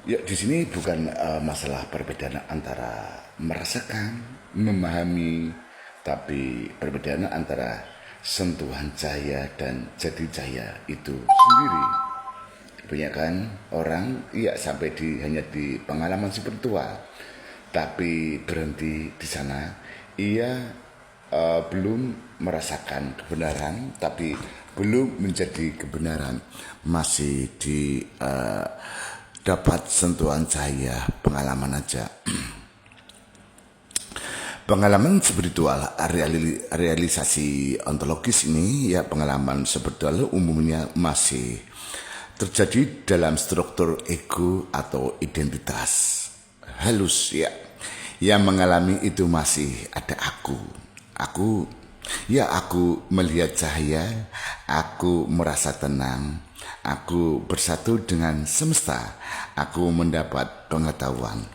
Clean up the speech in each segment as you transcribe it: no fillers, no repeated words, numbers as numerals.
Ya, di sini bukan masalah perbedaan antara merasakan, memahami, tapi perbedaan antara sentuhan cahaya dan jadi cahaya itu sendiri. Kebanyakan orang ya sampai hanya di pengalaman spiritual, tapi berhenti di sana. Ia belum merasakan kebenaran, tapi belum menjadi kebenaran, masih di dapat sentuhan cahaya pengalaman aja. Pengalaman spiritual realisasi ontologis ini ya, pengalaman spiritual umumnya masih terjadi dalam struktur ego atau identitas halus ya. Yang mengalami itu masih ada aku ya, aku melihat cahaya, aku merasa tenang, aku bersatu dengan semesta, aku mendapat pengetahuan.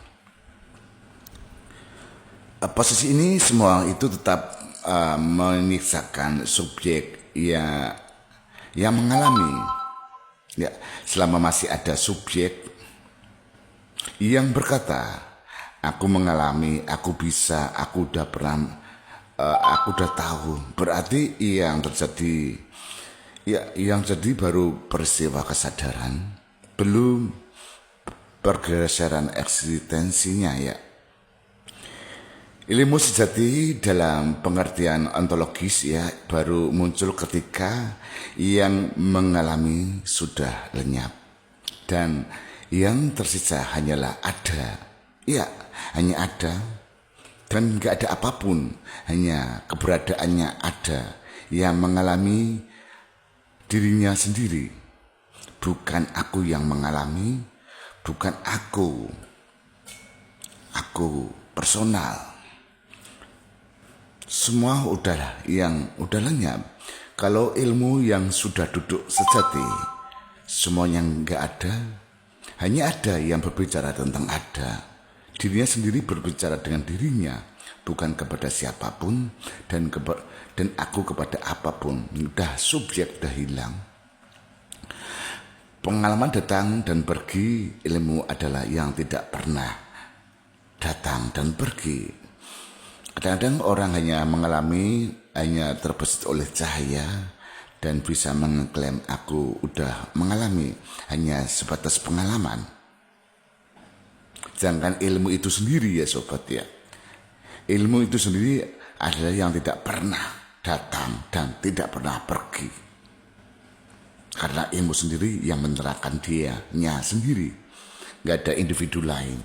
Posisi ini semua itu tetap menyisakan subjek yang mengalami. Ya, selama masih ada subjek yang berkata, aku mengalami, aku bisa, aku udah pernah, aku udah tahu. Berarti yang terjadi, ya, yang jadi baru peristiwa kesadaran, belum pergeseran eksistensinya ya. Ilmu sejati dalam pengertian ontologis ya baru muncul ketika yang mengalami sudah lenyap dan yang tersisa hanyalah ada. Ya, hanya ada dan gak ada apapun, hanya keberadaannya ada yang mengalami dirinya sendiri. Bukan aku yang mengalami, bukan aku personal. Semua udah lenyap. Kalau ilmu yang sudah duduk sejati, semuanya nggak ada. Hanya ada yang berbicara tentang ada. Dirinya sendiri berbicara dengan dirinya, bukan kepada siapapun dan aku kepada apapun. Udah subjek udah hilang. Pengalaman datang dan pergi, ilmu adalah yang tidak pernah datang dan pergi. Kadang-kadang orang hanya mengalami, hanya terbesit oleh cahaya dan bisa mengklaim aku udah mengalami, hanya sebatas pengalaman. Sedangkan ilmu itu sendiri ya sobat ya, ilmu itu sendiri adalah yang tidak pernah datang dan tidak pernah pergi. Karena ilmu sendiri yang menerangkan dianya sendiri, gak ada individu lain.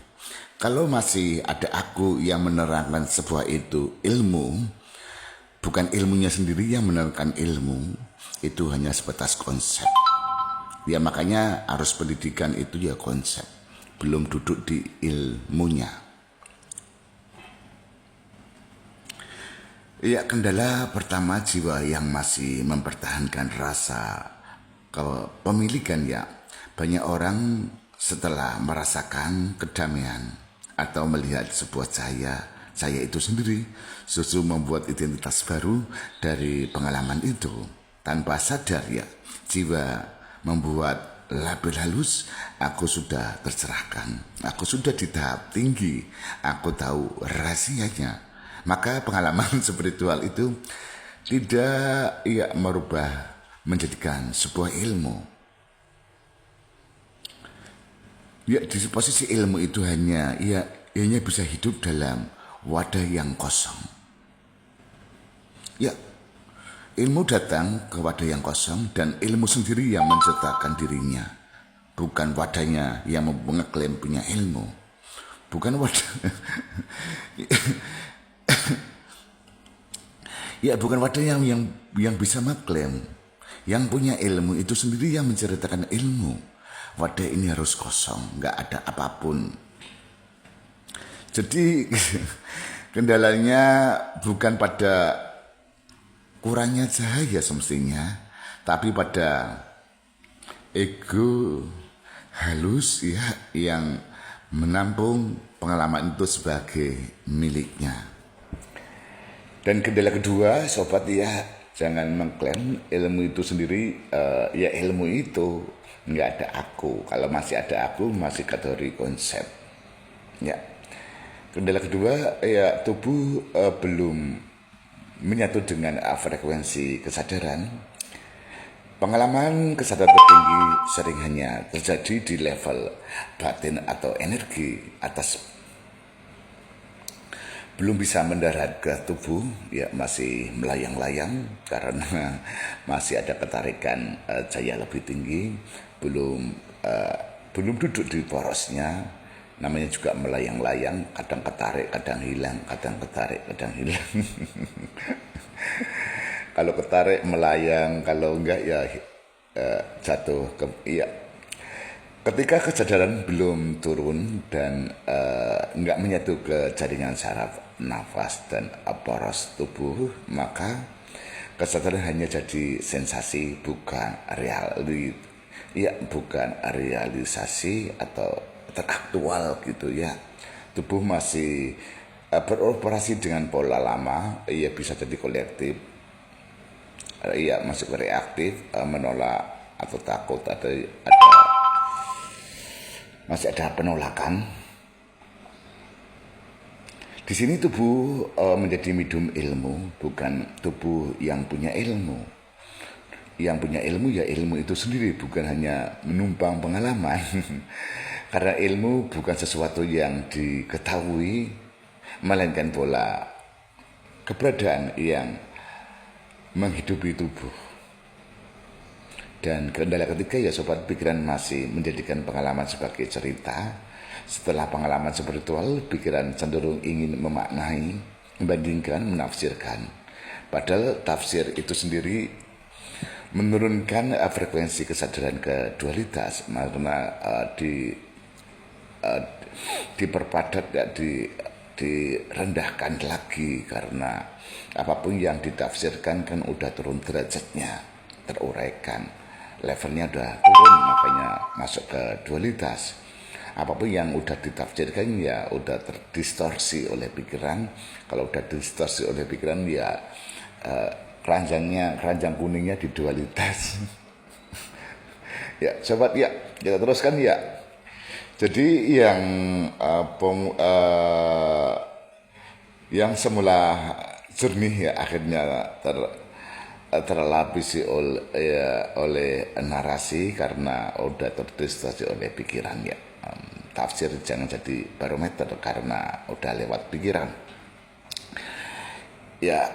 Kalau masih ada aku yang menerangkan sebuah itu ilmu, bukan ilmunya sendiri yang menerangkan ilmu, itu hanya sebatas konsep. Ya makanya harus pendidikan itu ya konsep, belum duduk di ilmunya. Ya, kendala pertama jiwa yang masih mempertahankan rasa kepemilikan ya. Banyak orang setelah merasakan kedamaian atau melihat sebuah cahaya itu sendiri justru membuat identitas baru dari pengalaman itu. Tanpa sadar ya, jiwa membuat label halus, aku sudah tercerahkan, aku sudah di tahap tinggi, aku tahu rahasianya. Maka pengalaman spiritual itu tidak ya merubah menjadikan sebuah ilmu. Ya, di posisi ilmu itu hanya bisa hidup dalam wadah yang kosong. Ya, ilmu datang ke wadah yang kosong dan ilmu sendiri yang menciptakan dirinya. Bukan wadahnya yang mengeklaim punya ilmu. Bukan wadah. Ya, bukan wadah yang bisa mengklaim. Yang punya ilmu itu sendiri yang menceritakan ilmu. Wadah ini harus kosong, nggak ada apapun. Jadi kendalanya bukan pada kurangnya cahaya semestinya, tapi pada ego halus ya yang menampung pengalaman itu sebagai miliknya. Dan kendala kedua sobat ya, Jangan mengklaim ilmu itu sendiri, ya ilmu itu nggak ada aku. Kalau masih ada aku, masih kategori konsep. Ya, kendala kedua, ya tubuh belum menyatu dengan frekuensi kesadaran. Pengalaman kesadaran tertinggi sering hanya terjadi di level batin atau energi atas, belum bisa mendarat ke tubuh, ya masih melayang-layang karena masih ada ketarikan cahaya lebih tinggi, belum duduk di porosnya, namanya juga melayang-layang, kadang ketarik, kadang hilang, kadang ketarik, kadang hilang. Kalau ketarik melayang, kalau enggak ya jatuh ke, ya. Ketika kesadaran belum turun dan enggak menyatu ke jaringan saraf nafas dan poros tubuh, maka kesadaran hanya jadi sensasi, bukan bukan realisasi atau teraktual gitu ya. Tubuh masih beroperasi dengan pola lama, ya bisa jadi kolektif, iya masuk reaktif, menolak atau takut, masih ada penolakan. Di sini tubuh menjadi medium ilmu, bukan tubuh yang punya ilmu. Yang punya ilmu ya ilmu itu sendiri, bukan hanya menumpang pengalaman. Karena ilmu bukan sesuatu yang diketahui, melainkan pola keberadaan yang menghidupi tubuh. Dan kendala ketiga ya sobat, pikiran masih menjadikan pengalaman sebagai cerita. Setelah pengalaman spiritual, pikiran cenderung ingin memaknai, membandingkan, menafsirkan. Padahal tafsir itu sendiri menurunkan frekuensi kesadaran ke dualitas, karena diperpadat, direndahkan lagi, karena apapun yang ditafsirkan kan udah turun derajatnya, teruraikan, levelnya udah turun, makanya masuk ke dualitas. Apapun yang udah ditafsirkan ya udah terdistorsi oleh pikiran. Kalau udah distorsi oleh pikiran ya keranjang kuningnya di dualitas. Ya sobat, ya kita teruskan ya. Jadi yang semula jernih ya akhirnya terlapisi oleh narasi karena udah terdistorsi oleh pikiran ya. Tafsir jangan jadi barometer karena udah lewat pikiran. Ya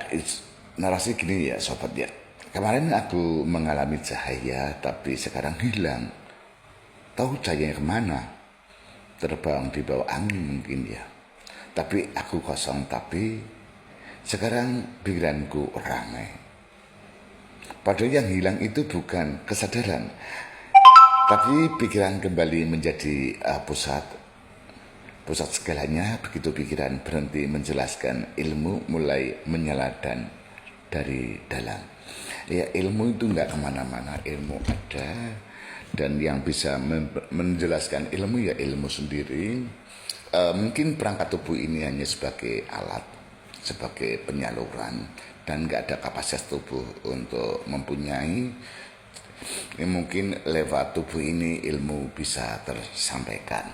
narasi gini ya sobat ya. Kemarin aku mengalami cahaya tapi sekarang hilang. Tahu cahayanya kemana? Terbang di bawah angin mungkin ya. Tapi aku kosong, tapi sekarang pikiranku ramai. Padahal yang hilang itu bukan kesadaran, tapi pikiran kembali menjadi pusat segalanya. Begitu pikiran berhenti menjelaskan, ilmu mulai menyala dan dari dalam. Ya ilmu itu nggak kemana-mana, ilmu ada. Dan yang bisa menjelaskan ilmu ya ilmu sendiri. Mungkin perangkat tubuh ini hanya sebagai alat, sebagai penyaluran, dan nggak ada kapasitas tubuh untuk mempunyai. Mungkin lewat tubuh ini ilmu bisa tersampaikan.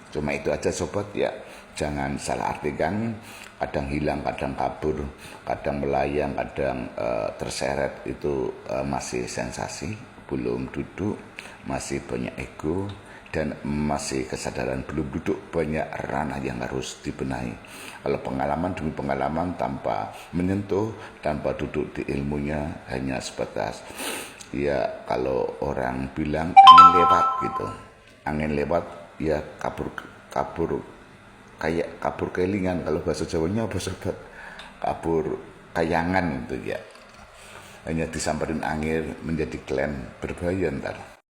Cuma itu aja sobat ya. Jangan salah artikan, kadang hilang, kadang kabur, kadang melayang, kadang terseret, itu masih sensasi, belum duduk, masih banyak ego, dan masih kesadaran belum duduk, banyak ranah yang harus dibenahi. Kalau pengalaman demi pengalaman tanpa menyentuh, tanpa duduk di ilmunya, hanya sebatas ya kalau orang bilang angin lewat gitu. Angin lewat ya kabur kayak kabur kelingan, kalau bahasa Jawanya apa sobat? Kabur kayangan itu ya. Hanya disamperin angin menjadi klaim, berbahaya ntar.